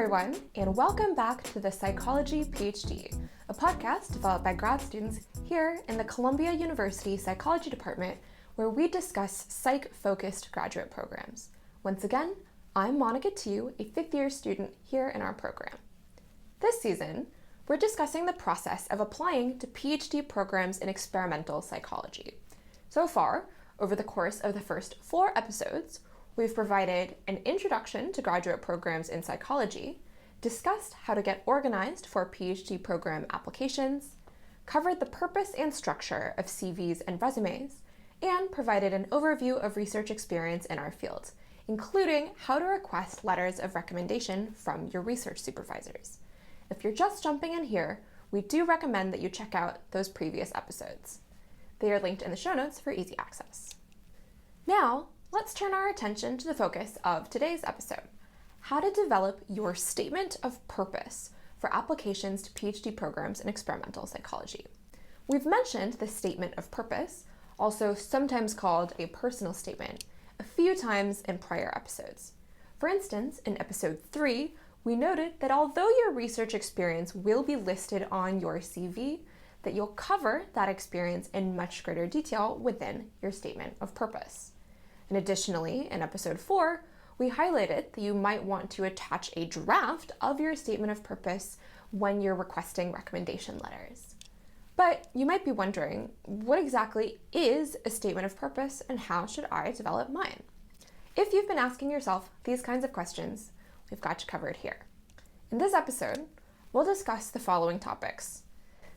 everyone, and welcome back to the Psychology PhD, a podcast developed by grad students here in the Columbia University Psychology Department, where we discuss psych-focused graduate programs. Once again, I'm Thieu, a fifth-year student here in our program. This season, we're discussing the process of applying to PhD programs in experimental psychology. So far, over the course of the first 4 episodes, we've provided an introduction to graduate programs in psychology, discussed how to get organized for PhD program applications, covered the purpose and structure of CVs and resumes, and provided an overview of research experience in our field, including how to request letters of recommendation from your research supervisors. If you're just jumping in here, we do recommend that you check out those previous episodes. They are linked in the show notes for easy access. Now, let's turn our attention to the focus of today's episode, how to develop your statement of purpose for applications to PhD programs in experimental psychology. We've mentioned the statement of purpose, also sometimes called a personal statement, a few times in prior episodes. For instance, in episode 3, we noted that although your research experience will be listed on your CV, that you'll cover that experience in much greater detail within your statement of purpose. And additionally, in episode 4, we highlighted that you might want to attach a draft of your statement of purpose when you're requesting recommendation letters. But you might be wondering, what exactly is a statement of purpose and how should I develop mine? If you've been asking yourself these kinds of questions, we've got you covered here. In this episode, we'll discuss the following topics.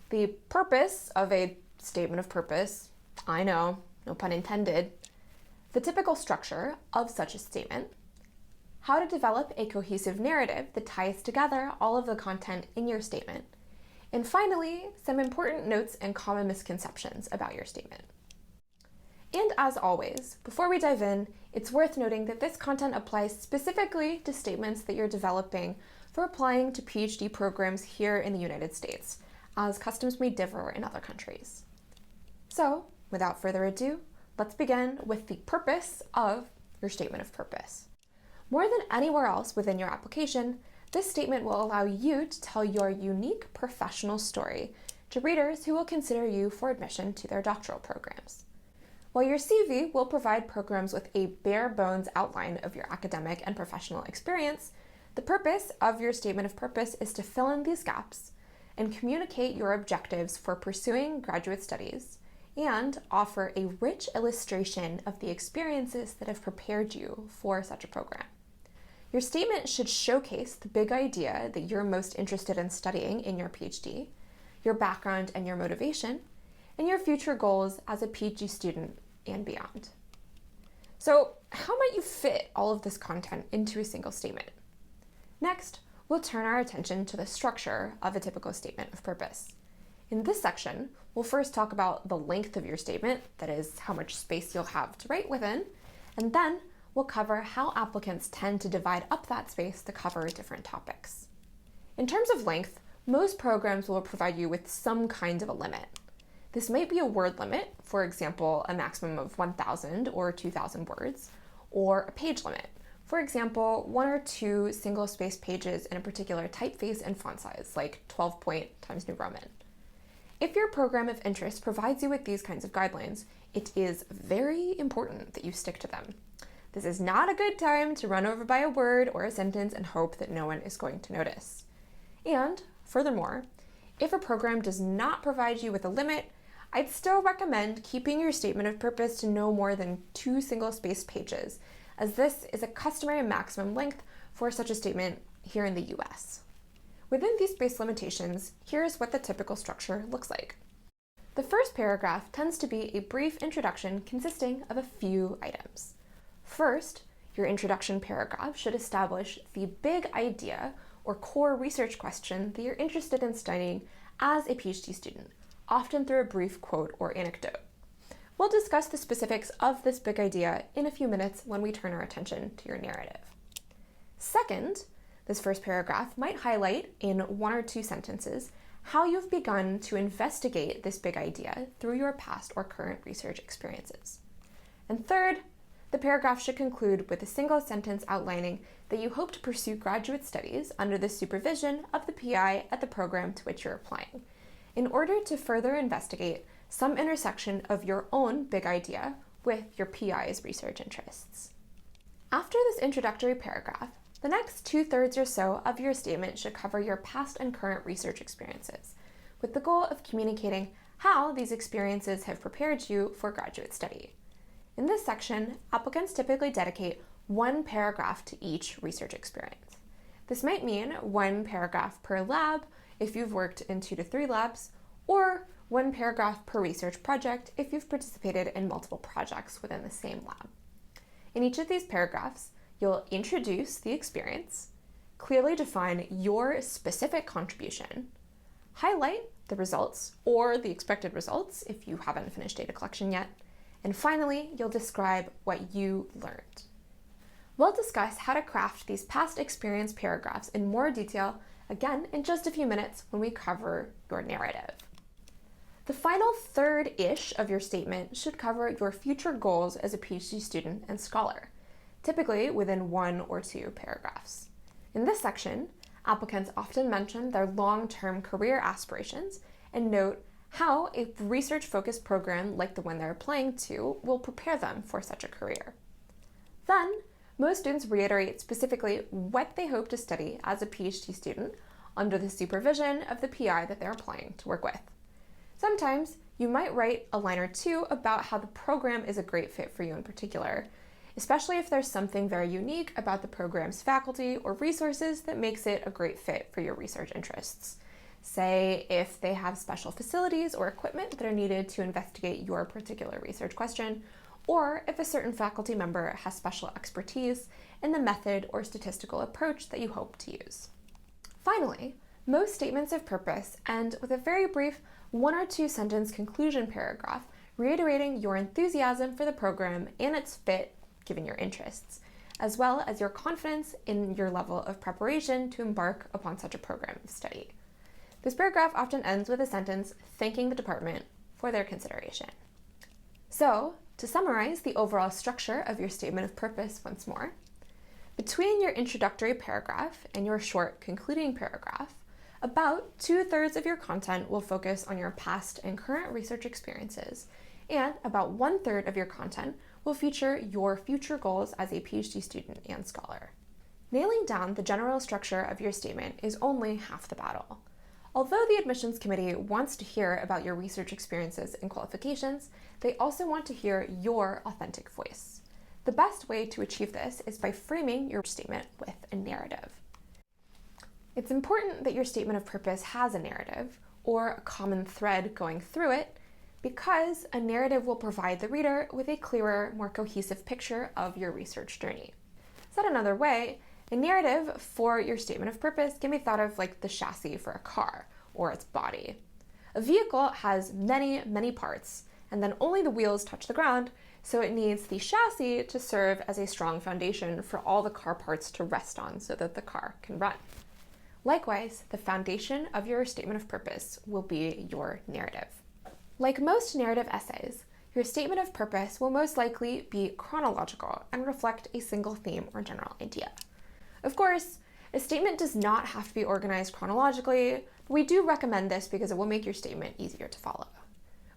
The purpose of a statement of purpose, I know, no pun intended, the typical structure of such a statement, how to develop a cohesive narrative that ties together all of the content in your statement, and finally, some important notes and common misconceptions about your statement. And as always, before we dive in, it's worth noting that this content applies specifically to statements that you're developing for applying to PhD programs here in the United States, as customs may differ in other countries. So, without further ado, let's begin with the purpose of your statement of purpose. More than anywhere else within your application, this statement will allow you to tell your unique professional story to readers who will consider you for admission to their doctoral programs. While your CV will provide programs with a bare bones outline of your academic and professional experience, the purpose of your statement of purpose is to fill in these gaps and communicate your objectives for pursuing graduate studies and offer a rich illustration of the experiences that have prepared you for such a program. Your statement should showcase the big idea that you're most interested in studying in your PhD, your background and your motivation, and your future goals as a PhD student and beyond. So, how might you fit all of this content into a single statement? Next, we'll turn our attention to the structure of a typical statement of purpose. In this section, we'll first talk about the length of your statement, that is, how much space you'll have to write within, and then we'll cover how applicants tend to divide up that space to cover different topics. In terms of length, most programs will provide you with some kind of a limit. This might be a word limit, for example, a maximum of 1,000 or 2,000 words, or a page limit, for example, 1 or 2 single-spaced pages in a particular typeface and font size, like 12-point Times New Roman. If your program of interest provides you with these kinds of guidelines, it is very important that you stick to them. This is not a good time to run over by a word or a sentence and hope that no one is going to notice. And furthermore, if a program does not provide you with a limit, I'd still recommend keeping your statement of purpose to no more than 2 single-spaced pages, as this is a customary maximum length for such a statement here in the US. Within these space limitations, here's what the typical structure looks like. The first paragraph tends to be a brief introduction consisting of a few items. First, your introduction paragraph should establish the big idea or core research question that you're interested in studying as a PhD student, often through a brief quote or anecdote. We'll discuss the specifics of this big idea in a few minutes when we turn our attention to your narrative. Second, this first paragraph might highlight in 1 or 2 sentences how you've begun to investigate this big idea through your past or current research experiences. And third, The paragraph should conclude with a single sentence outlining that you hope to pursue graduate studies under the supervision of the PI at the program to which you're applying, in order to further investigate some intersection of your own big idea with your PI's research interests. After this introductory paragraph, the next 2/3 or so of your statement should cover your past and current research experiences, with the goal of communicating how these experiences have prepared you for graduate study. In this section, applicants typically dedicate one paragraph to each research experience. This might mean one paragraph per lab if you've worked in 2 to 3 labs, or one paragraph per research project if you've participated in multiple projects within the same lab. In each of these paragraphs, you'll introduce the experience, clearly define your specific contribution, highlight the results or the expected results if you haven't finished data collection yet, and finally, you'll describe what you learned. We'll discuss how to craft these past experience paragraphs in more detail, again, in just a few minutes when we cover your narrative. The final third-ish of your statement should cover your future goals as a PhD student and scholar, typically within 1 or 2 paragraphs. In this section, applicants often mention their long-term career aspirations and note how a research-focused program like the one they're applying to will prepare them for such a career. Then, most students reiterate specifically what they hope to study as a PhD student under the supervision of the PI that they're applying to work with. Sometimes you might write a line or two about how the program is a great fit for you in particular, especially if there's something very unique about the program's faculty or resources that makes it a great fit for your research interests. Say if they have special facilities or equipment that are needed to investigate your particular research question, or if a certain faculty member has special expertise in the method or statistical approach that you hope to use. Finally, most statements of purpose end with a very brief 1 or 2 sentence conclusion paragraph reiterating your enthusiasm for the program and its fit given your interests, as well as your confidence in your level of preparation to embark upon such a program of study. This paragraph often ends with a sentence thanking the department for their consideration. So, to summarize the overall structure of your statement of purpose once more, between your introductory paragraph and your short concluding paragraph, about 2/3 of your content will focus on your past and current research experiences, and about 1/3 of your content will feature your future goals as a PhD student and scholar. Nailing down the general structure of your statement is only half the battle. Although the admissions committee wants to hear about your research experiences and qualifications, they also want to hear your authentic voice. The best way to achieve this is by framing your statement with a narrative. It's important that your statement of purpose has a narrative, or a common thread going through it, because a narrative will provide the reader with a clearer, more cohesive picture of your research journey. Said another way, a narrative for your statement of purpose can be thought of like the chassis for a car, or its body. A vehicle has many, many parts, and then only the wheels touch the ground, so it needs the chassis to serve as a strong foundation for all the car parts to rest on so that the car can run. Likewise, the foundation of your statement of purpose will be your narrative. Like most narrative essays, your statement of purpose will most likely be chronological and reflect a single theme or general idea. Of course, a statement does not have to be organized chronologically, but we do recommend this because it will make your statement easier to follow.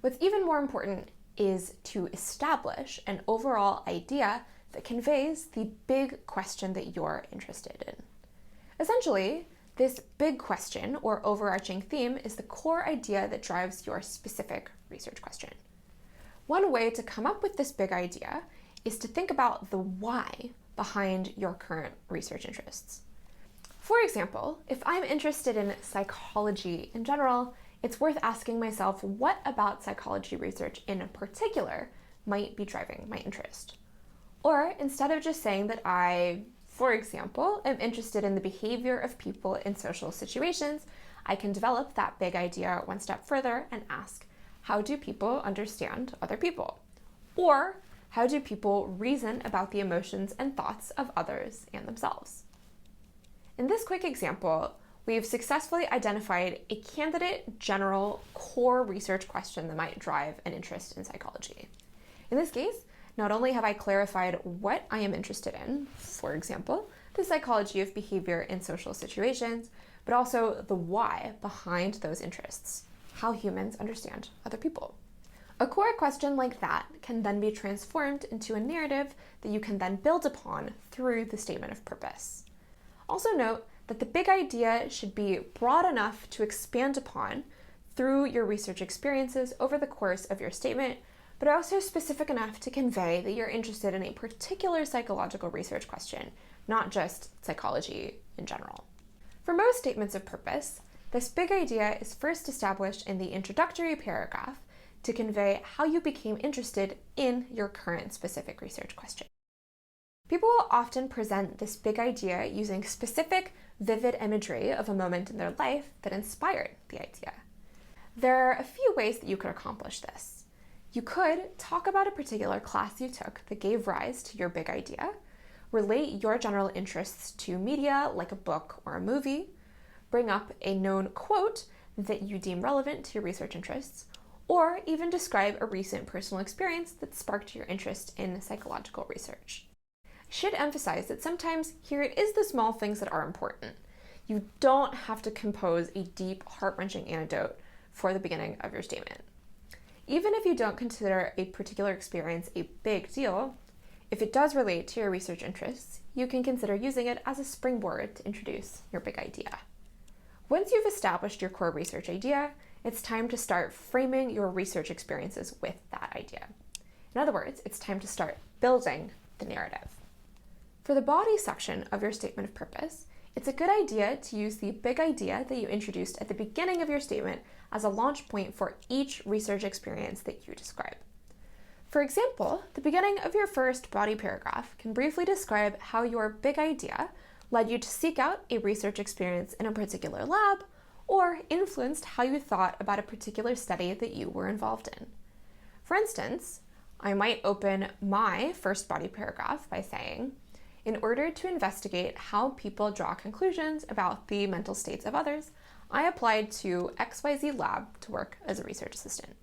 What's even more important is to establish an overall idea that conveys the big question that you're interested in. Essentially, this big question or overarching theme is the core idea that drives your specific research question. One way to come up with this big idea is to think about the why behind your current research interests. For example, if I'm interested in psychology in general, it's worth asking myself what about psychology research in particular might be driving my interest. Or instead of just saying that I, for example, am interested in the behavior of people in social situations, I can develop that big idea one step further and ask, how do people understand other people? Or how do people reason about the emotions and thoughts of others and themselves? In this quick example, we've successfully identified a candidate general core research question that might drive an interest in psychology. In this case, Not only have I clarified what I am interested in, for example, the psychology of behavior in social situations, but also the why behind those interests, how humans understand other people. A core question like that can then be transformed into a narrative that you can then build upon through the statement of purpose. Also note that the big idea should be broad enough to expand upon through your research experiences over the course of your statement, but also specific enough to convey that you're interested in a particular psychological research question, not just psychology in general. For most statements of purpose, this big idea is first established in the introductory paragraph to convey how you became interested in your current specific research question. People will often present this big idea using specific, vivid imagery of a moment in their life that inspired the idea. There are a few ways that you could accomplish this. You could talk about a particular class you took that gave rise to your big idea, relate your general interests to media like a book or a movie, bring up a known quote that you deem relevant to your research interests, or even describe a recent personal experience that sparked your interest in psychological research. I should emphasize that sometimes here it is the small things that are important. You don't have to compose a deep, heart-wrenching anecdote for the beginning of your statement. Even if you don't consider a particular experience a big deal, if it does relate to your research interests, you can consider using it as a springboard to introduce your big idea. Once you've established your core research idea, it's time to start framing your research experiences with that idea. In other words, it's time to start building the narrative. For the body section of your statement of purpose, it's a good idea to use the big idea that you introduced at the beginning of your statement as a launch point for each research experience that you describe. For example, the beginning of your first body paragraph can briefly describe how your big idea led you to seek out a research experience in a particular lab, or influenced how you thought about a particular study that you were involved in. For instance, I might open my first body paragraph by saying, in order to investigate how people draw conclusions about the mental states of others, I applied to XYZ lab to work as a research assistant.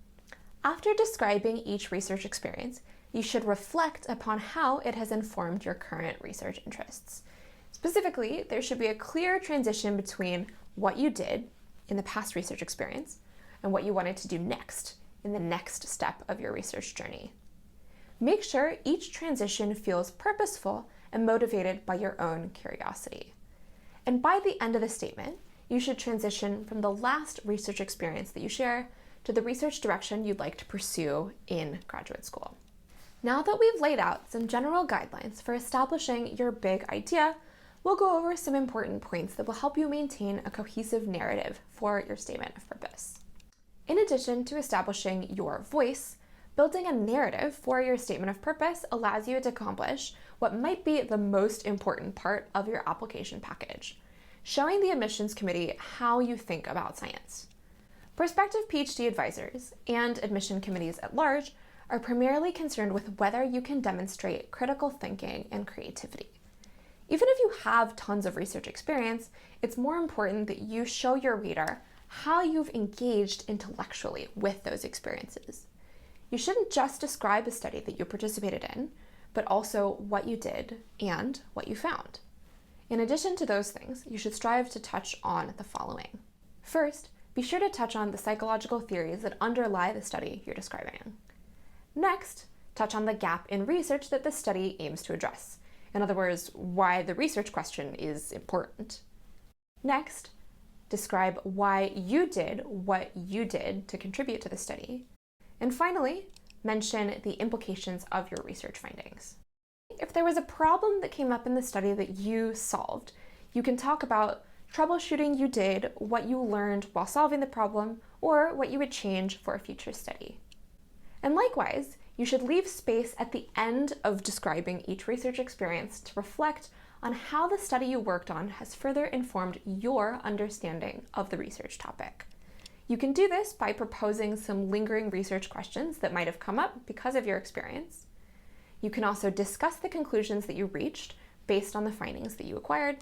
After describing each research experience, you should reflect upon how it has informed your current research interests. Specifically, there should be a clear transition between what you did in the past research experience and what you wanted to do next in the next step of your research journey. Make sure each transition feels purposeful and motivated by your own curiosity. And by the end of the statement, you should transition from the last research experience that you share to the research direction you'd like to pursue in graduate school. Now that we've laid out some general guidelines for establishing your big idea, we'll go over some important points that will help you maintain a cohesive narrative for your statement of purpose. In addition to establishing your voice, building a narrative for your statement of purpose allows you to accomplish what might be the most important part of your application package, showing the admissions committee how you think about science. Prospective PhD advisors and admission committees at large are primarily concerned with whether you can demonstrate critical thinking and creativity. Even if you have tons of research experience, it's more important that you show your reader how you've engaged intellectually with those experiences. You shouldn't just describe a study that you participated in, but also what you did and what you found. In addition to those things, you should strive to touch on the following. First, be sure to touch on the psychological theories that underlie the study you're describing. Next, touch on the gap in research that the study aims to address. In other words, why the research question is important. Next, describe why you did what you did to contribute to the study. And finally, mention the implications of your research findings. If there was a problem that came up in the study that you solved, you can talk about troubleshooting you did, what you learned while solving the problem, or what you would change for a future study. And likewise, you should leave space at the end of describing each research experience to reflect on how the study you worked on has further informed your understanding of the research topic. You can do this by proposing some lingering research questions that might have come up because of your experience. You can also discuss the conclusions that you reached based on the findings that you acquired.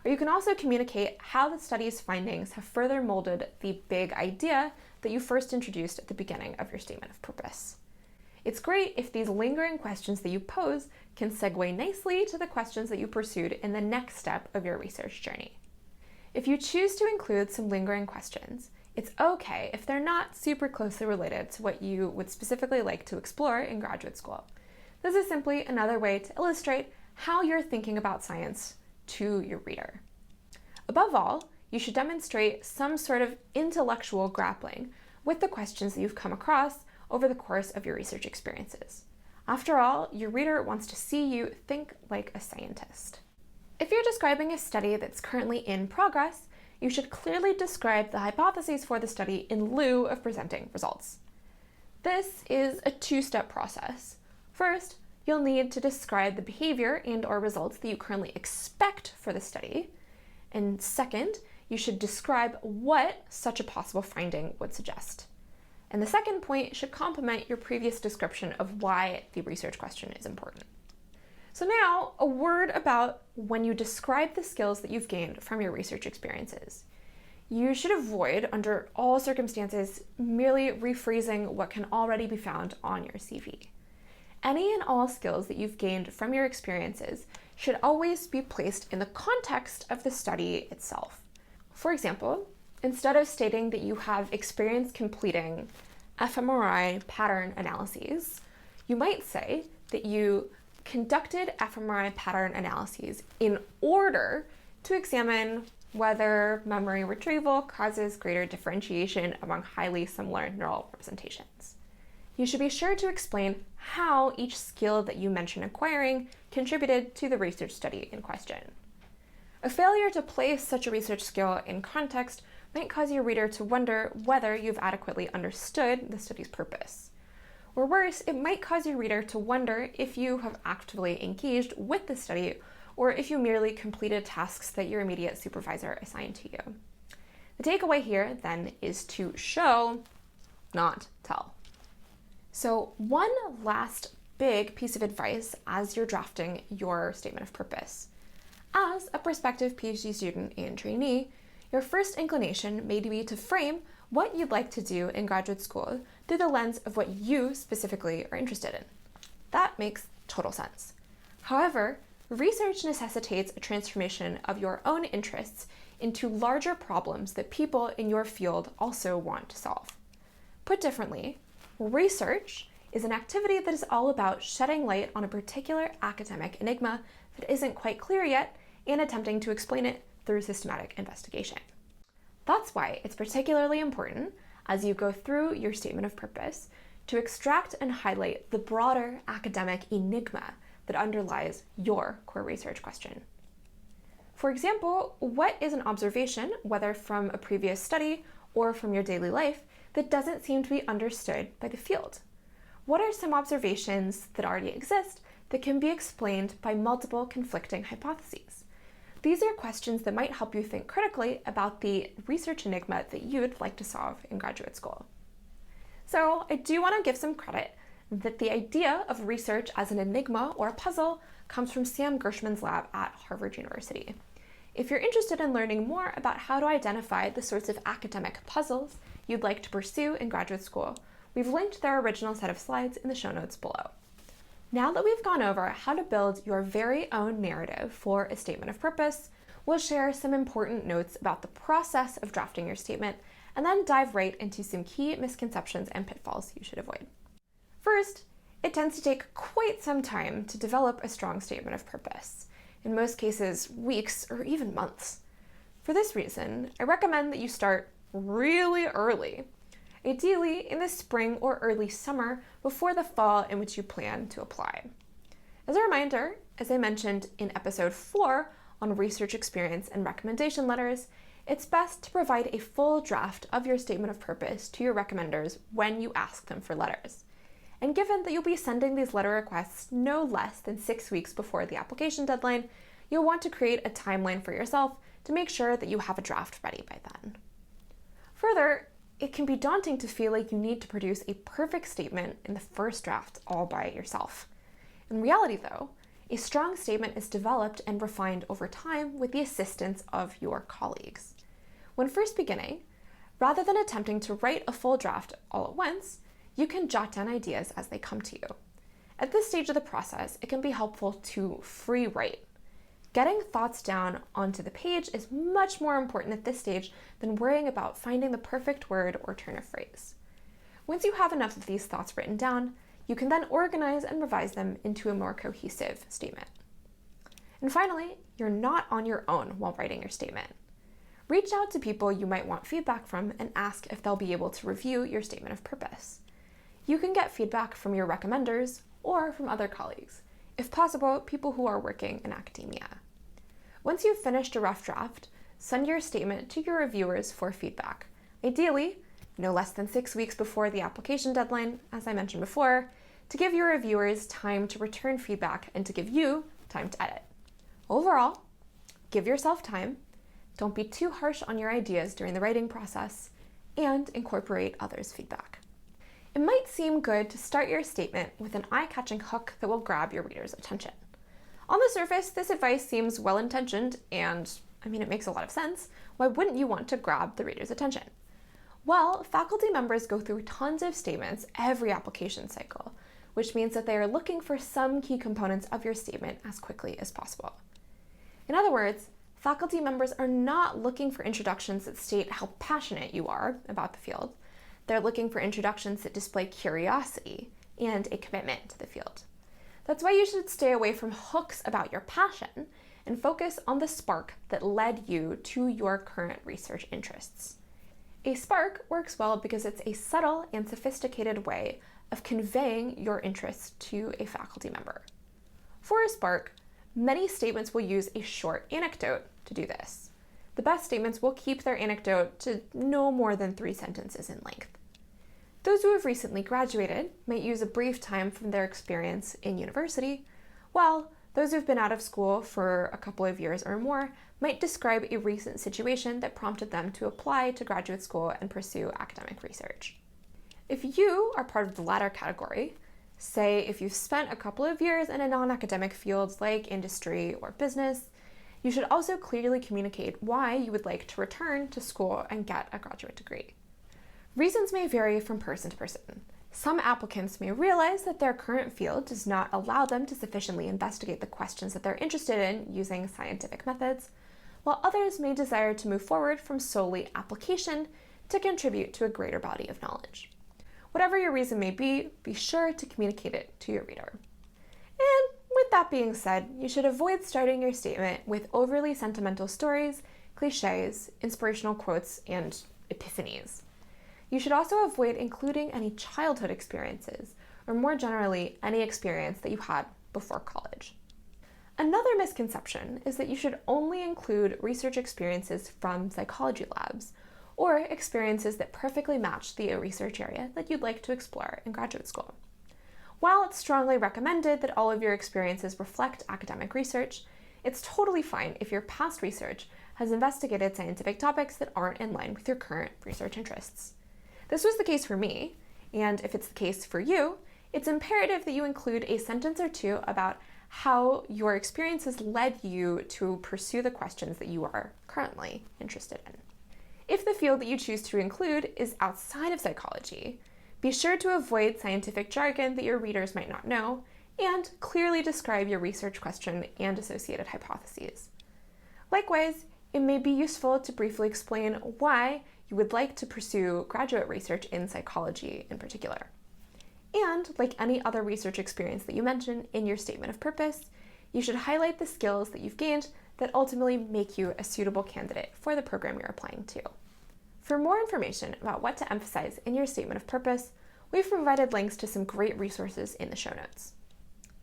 Or you can also communicate how the study's findings have further molded the big idea that you first introduced at the beginning of your statement of purpose. It's great if these lingering questions that you pose can segue nicely to the questions that you pursued in the next step of your research journey. If you choose to include some lingering questions, it's okay if they're not super closely related to what you would specifically like to explore in graduate school. This is simply another way to illustrate how you're thinking about science to your reader. Above all, you should demonstrate some sort of intellectual grappling with the questions that you've come across over the course of your research experiences. After all, your reader wants to see you think like a scientist. If you're describing a study that's currently in progress, you should clearly describe the hypotheses for the study in lieu of presenting results. This is a two-step process. First, you'll need to describe the behavior and/or results that you currently expect for the study. And second, you should describe what such a possible finding would suggest. And the second point should complement your previous description of why the research question is important. So now, a word about when you describe the skills that you've gained from your research experiences. You should avoid, under all circumstances, merely rephrasing what can already be found on your CV. Any and all skills that you've gained from your experiences should always be placed in the context of the study itself. For example, instead of stating that you have experience completing fMRI pattern analyses, you might say that you conducted fMRI pattern analyses in order to examine whether memory retrieval causes greater differentiation among highly similar neural representations. You should be sure to explain how each skill that you mention acquiring contributed to the research study in question. A failure to place such a research skill in context might cause your reader to wonder whether you've adequately understood the study's purpose. Or worse, it might cause your reader to wonder if you have actively engaged with the study or if you merely completed tasks that your immediate supervisor assigned to you. The takeaway here, then, is to show, not tell. So one last big piece of advice as you're drafting your statement of purpose. As a prospective PhD student and trainee, your first inclination may be to frame what you'd like to do in graduate school through the lens of what you specifically are interested in. That makes total sense. However, research necessitates a transformation of your own interests into larger problems that people in your field also want to solve. Put differently, research is an activity that is all about shedding light on a particular academic enigma that isn't quite clear yet and attempting to explain it through systematic investigation. That's why it's particularly important, as you go through your statement of purpose, to extract and highlight the broader academic enigma that underlies your core research question. For example, what is an observation, whether from a previous study or from your daily life, that doesn't seem to be understood by the field? What are some observations that already exist that can be explained by multiple conflicting hypotheses? These are questions that might help you think critically about the research enigma that you'd like to solve in graduate school. So I do want to give some credit that the idea of research as an enigma or a puzzle comes from Sam Gershman's lab at Harvard University. If you're interested in learning more about how to identify the sorts of academic puzzles you'd like to pursue in graduate school, we've linked their original set of slides in the show notes below. Now that we've gone over how to build your very own narrative for a statement of purpose, we'll share some important notes about the process of drafting your statement and then dive right into some key misconceptions and pitfalls you should avoid. First, it tends to take quite some time to develop a strong statement of purpose, in most cases weeks or even months. For this reason, I recommend that you start really early, ideally in the spring or early summer before the fall in which you plan to apply. As a reminder, as I mentioned in episode 4 on research experience and recommendation letters, it's best to provide a full draft of your statement of purpose to your recommenders when you ask them for letters. And given that you'll be sending these letter requests no less than 6 weeks before the application deadline, you'll want to create a timeline for yourself to make sure that you have a draft ready by then. Further, it can be daunting to feel like you need to produce a perfect statement in the first draft all by yourself. In reality, though, a strong statement is developed and refined over time with the assistance of your colleagues. When first beginning, rather than attempting to write a full draft all at once, you can jot down ideas as they come to you. At this stage of the process, it can be helpful to free write. Getting thoughts down onto the page is much more important at this stage than worrying about finding the perfect word or turn of phrase. Once you have enough of these thoughts written down, you can then organize and revise them into a more cohesive statement. And finally, you're not on your own while writing your statement. Reach out to people you might want feedback from and ask if they'll be able to review your statement of purpose. You can get feedback from your recommenders or from other colleagues, if possible, people who are working in academia. Once you've finished a rough draft, send your statement to your reviewers for feedback. Ideally, no less than 6 weeks before the application deadline, as I mentioned before, to give your reviewers time to return feedback and to give you time to edit. Overall, give yourself time, don't be too harsh on your ideas during the writing process, and incorporate others' feedback. It might seem good to start your statement with an eye-catching hook that will grab your reader's attention. On the surface, this advice seems well-intentioned and, it makes a lot of sense. Why wouldn't you want to grab the reader's attention? Well, faculty members go through tons of statements every application cycle, which means that they are looking for some key components of your statement as quickly as possible. In other words, faculty members are not looking for introductions that state how passionate you are about the field. They're looking for introductions that display curiosity and a commitment to the field. That's why you should stay away from hooks about your passion and focus on the spark that led you to your current research interests. A spark works well because it's a subtle and sophisticated way of conveying your interests to a faculty member. For a spark, many statements will use a short anecdote to do this. The best statements will keep their anecdote to no more than 3 sentences in length. Those who have recently graduated might use a brief time from their experience in university, while those who've been out of school for a couple of years or more might describe a recent situation that prompted them to apply to graduate school and pursue academic research. If you are part of the latter category, say if you've spent a couple of years in a non-academic field like industry or business, you should also clearly communicate why you would like to return to school and get a graduate degree. Reasons may vary from person to person. Some applicants may realize that their current field does not allow them to sufficiently investigate the questions that they're interested in using scientific methods, while others may desire to move forward from solely application to contribute to a greater body of knowledge. Whatever your reason may be sure to communicate it to your reader. And with that being said, you should avoid starting your statement with overly sentimental stories, cliches, inspirational quotes, and epiphanies. You should also avoid including any childhood experiences, or more generally, any experience that you had before college. Another misconception is that you should only include research experiences from psychology labs, or experiences that perfectly match the research area that you'd like to explore in graduate school. While it's strongly recommended that all of your experiences reflect academic research, it's totally fine if your past research has investigated scientific topics that aren't in line with your current research interests. This was the case for me, and if it's the case for you, it's imperative that you include a sentence or two about how your experiences led you to pursue the questions that you are currently interested in. If the field that you choose to include is outside of psychology, be sure to avoid scientific jargon that your readers might not know, and clearly describe your research question and associated hypotheses. Likewise, it may be useful to briefly explain why you would like to pursue graduate research in psychology in particular. And like any other research experience that you mention in your statement of purpose, you should highlight the skills that you've gained that ultimately make you a suitable candidate for the program you're applying to. For more information about what to emphasize in your statement of purpose, we've provided links to some great resources in the show notes.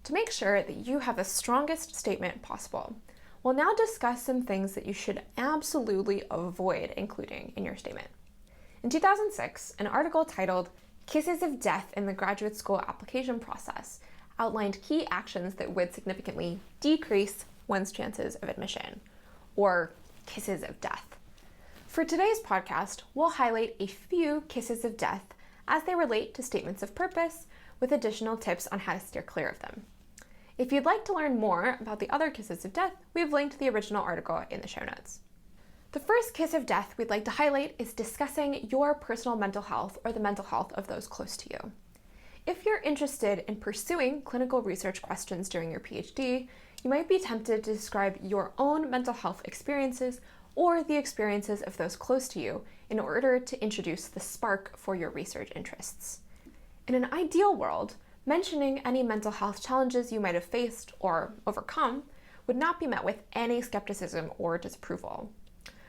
To make sure that you have the strongest statement possible, we'll now discuss some things that you should absolutely avoid including in your statement. In 2006, an article titled "Kisses of Death in the Graduate School Application Process" outlined key actions that would significantly decrease one's chances of admission, or kisses of death. For today's podcast, we'll highlight a few kisses of death as they relate to statements of purpose, with additional tips on how to steer clear of them. If you'd like to learn more about the other kisses of death, we've linked the original article in the show notes. The first kiss of death we'd like to highlight is discussing your personal mental health or the mental health of those close to you. If you're interested in pursuing clinical research questions during your PhD, you might be tempted to describe your own mental health experiences or the experiences of those close to you in order to introduce the spark for your research interests. In an ideal world, mentioning any mental health challenges you might have faced or overcome would not be met with any skepticism or disapproval.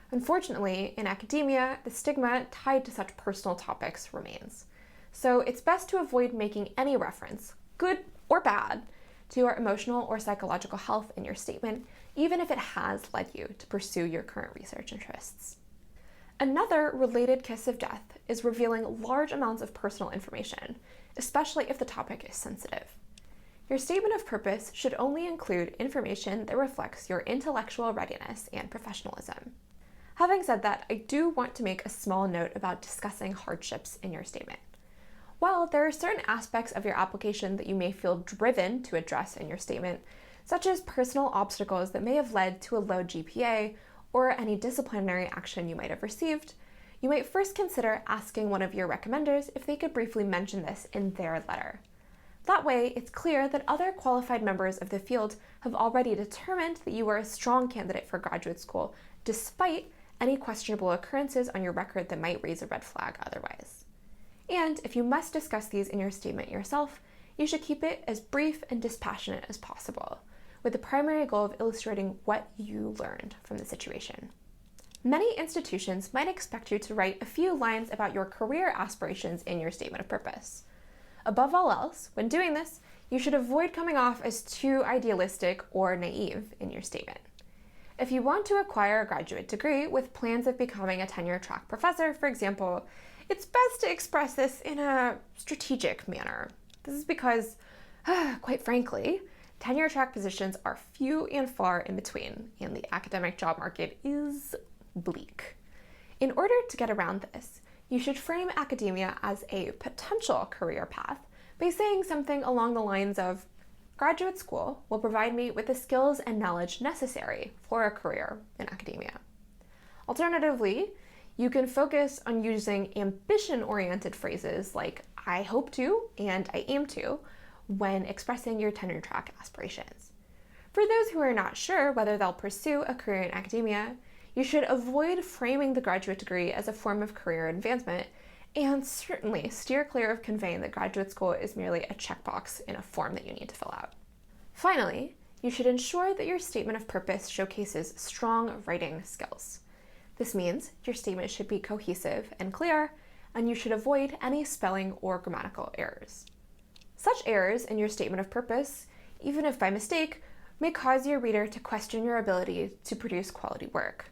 Unfortunately, in academia, the stigma tied to such personal topics remains. So it's best to avoid making any reference, good or bad, to your emotional or psychological health in your statement, even if it has led you to pursue your current research interests. Another related kiss of death is revealing large amounts of personal information, especially if the topic is sensitive. Your statement of purpose should only include information that reflects your intellectual readiness and professionalism. Having said that, I do want to make a small note about discussing hardships in your statement. While there are certain aspects of your application that you may feel driven to address in your statement, such as personal obstacles that may have led to a low GPA or any disciplinary action you might have received, you might first consider asking one of your recommenders if they could briefly mention this in their letter. That way, it's clear that other qualified members of the field have already determined that you are a strong candidate for graduate school, despite any questionable occurrences on your record that might raise a red flag otherwise. And if you must discuss these in your statement yourself, you should keep it as brief and dispassionate as possible, with the primary goal of illustrating what you learned from the situation. Many institutions might expect you to write a few lines about your career aspirations in your statement of purpose. Above all else, when doing this, you should avoid coming off as too idealistic or naive in your statement. If you want to acquire a graduate degree with plans of becoming a tenure-track professor, for example, it's best to express this in a strategic manner. This is because, quite frankly, tenure-track positions are few and far in between, and the academic job market is bleak. In order to get around this, you should frame academia as a potential career path by saying something along the lines of, graduate school will provide me with the skills and knowledge necessary for a career in academia. Alternatively, you can focus on using ambition-oriented phrases like I hope to and I aim to when expressing your tenure track aspirations. For those who are not sure whether they'll pursue a career in academia, you should avoid framing the graduate degree as a form of career advancement, and certainly steer clear of conveying that graduate school is merely a checkbox in a form that you need to fill out. Finally, you should ensure that your statement of purpose showcases strong writing skills. This means your statement should be cohesive and clear, and you should avoid any spelling or grammatical errors. Such errors in your statement of purpose, even if by mistake, may cause your reader to question your ability to produce quality work.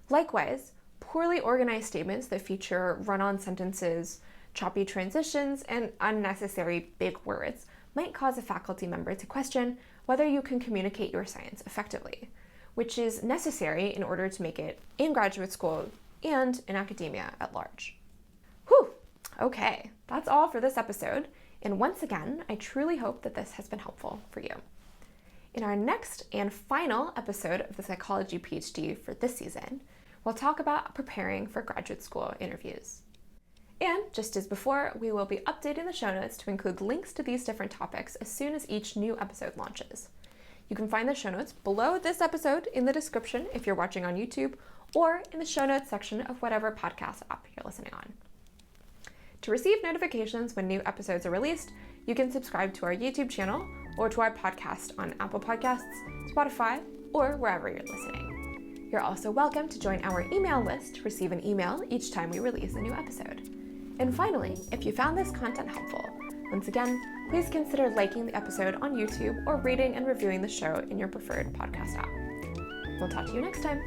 Likewise, poorly organized statements that feature run-on sentences, choppy transitions, and unnecessary big words might cause a faculty member to question whether you can communicate your science effectively, which is necessary in order to make it in graduate school and in academia at large. Whew! Okay, that's all for this episode, and once again, I truly hope that this has been helpful for you. In our next and final episode of the Psychology PhD for this season, we'll talk about preparing for graduate school interviews. And just as before, we will be updating the show notes to include links to these different topics as soon as each new episode launches. You can find the show notes below this episode in the description if you're watching on YouTube, or in the show notes section of whatever podcast app you're listening on. To receive notifications when new episodes are released, you can subscribe to our YouTube channel or to our podcast on Apple Podcasts, Spotify, or wherever you're listening. You're also welcome to join our email list to receive an email each time we release a new episode. And finally, if you found this content helpful, once again, please consider liking the episode on YouTube or rating and reviewing the show in your preferred podcast app. We'll talk to you next time.